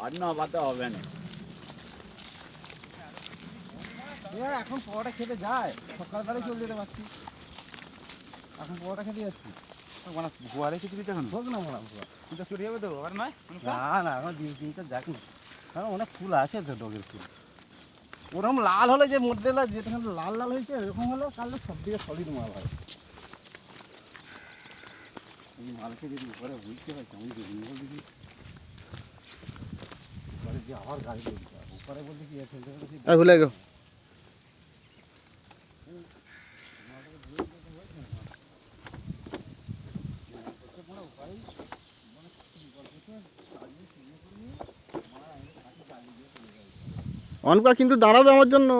আর না বাতে হবে না। এখন পোয়াটা খেতে যায়, সকালবেলায় চলে যেতে পারছি। এখন পোয়াটা খেতে যাচ্ছি। গোয়ালে কিছু কিছু এখন হোক না মনে হয় কিন্তু চলে যাবে তো আর নয়। না না, এখন দিন তিনটা যাক না, কারণ অনেক ফুল আছে তো ডগের ফুল। ওরকম লাল হলে যে মধ্যে যেটা লাল লাল হয়েছে এরকম হলে কালে সব দিকে সলিড মাল হয়। এই মালকে যদি উপরে বুঝতে হয় কেমন যদি দিদি উপরে যে আবার গাড়ি বলতে হবে উপরে বলতে কি ভুলে গো অনকা কিন্তু দাঁড়াবে আমার জন্য।